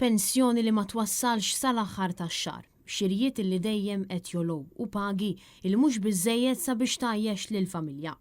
pensjoni li ma twassalx sal-aħħar tax-xahar, xirijiet li dejjem qed jolgħu u pagi li mhux biżżejjed sabiex tgħajjex lill-familja.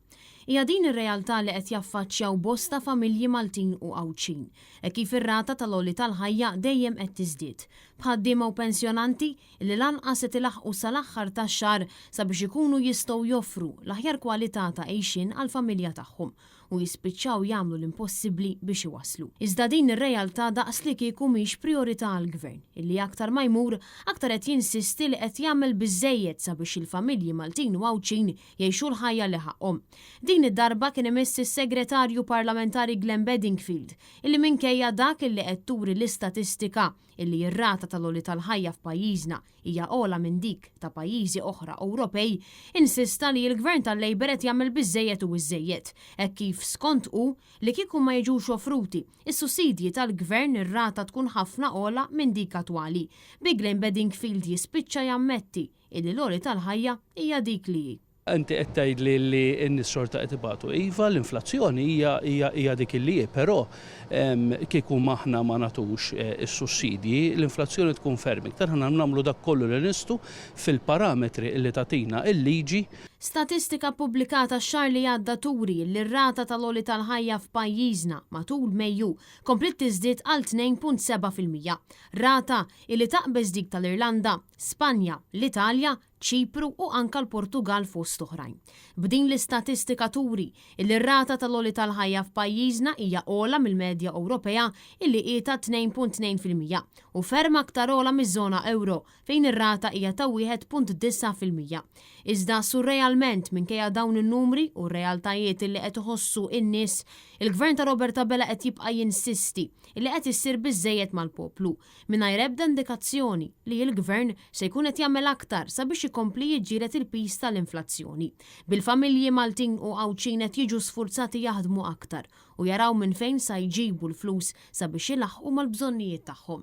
Hija din ir-realtà li qed jaffaċċjaw bosta familji Maltin u Għawċin, kif ir-rata tal-għoli tal-ħajja dejjem qed tiżdied. Bħaddiema u pensjonanti li lanqas qed ilaħqu sal-aħħar tax-xahar sabiex ikunu jistgħu joffru l-aħjar kwalità ta' għejxin għall-familja tagħhom u jispiċċaw jagħmlu l-impossibbli biex iwasslu. Iżda din ir-realtà daqs li kieku mhix priorità għall-Gvern, illi aktar ma jmur aktar qed jinsisti li qed jagħmel biżżejjed sabiex il-familji Maltin u Għawċin jgħixu l-ħajja li ħaqhom. Din id-darba kien imiss is-Segretarju Parlamentari Glenn Bedingfield, illi minkejja dak illi qed turi l-istatistika illi r-rata tal-għoli tal-ħajja f'pajjiżna hija ogħla minn dik ta' pajjiżi oħra Ewropej, insista li l-Gvern tal-Labor qed jagħmel biżżejjed u biżżejjed, hekk kif skont hu li kieku ma jiġux offruti is-sussidji tal-Gvern ir-rata tkun ħafna ogħla minn dik attwali. Bi Glenn Bedingfield jispiċċa jammetti illi l-għoli tal-ħajja hija dik li hi. Inti qed tgħidli li n-nies xorta qed ibatu. Iva, l-inflazzjoni hija dik illi hi, però kieku aħna ma nagħtux is-sussidji, l-inflazzjoni tkun ferm iktar ħana nagħmlu dak kollu li nistgħu fil-parametri li tagħtina l-liġi. Statistika pubblikata x-xahar li għadda turi li r-rata tal-għoli tal-ħajja f'pajjiżna matul Mejju komplet tiżdied għal 2.7%. Rata li taqbeż dik tal-Irlanda, Spanja, l-Italja, Ċipru u anka l-Portugal fost oħrajn. B'din l-istatistika turi li r-rata tal-għoli tal-ħajja f'pajjiżna hija ogħla mill-medja Ewropea illi qiegħda 2.2% u ferm aktar ogħla miż-żona euro fejn ir-rata hija ta' 1.9%. Iżda surrealment minkejja dawn in-numri u r-realtajiet li qed iħossu n-nies, il-Gvern ta' Robert Abela qed jibqa' jinsisti li qed issir biżżejjed mal-poplu mingħajr ebda indikazzjoni li l-Gvern se jkun qed jagħmel aktar sabiex ikompli jiġġieled il-pis tal-inflazzjoni. Bil-familji Maltin u Għawċin qed jiġu sfurzati jaħdmu aktar u jaraw minn fejn sa jġibu l-flus sabiex ilaħqu mal-bżonnijiet tagħhom.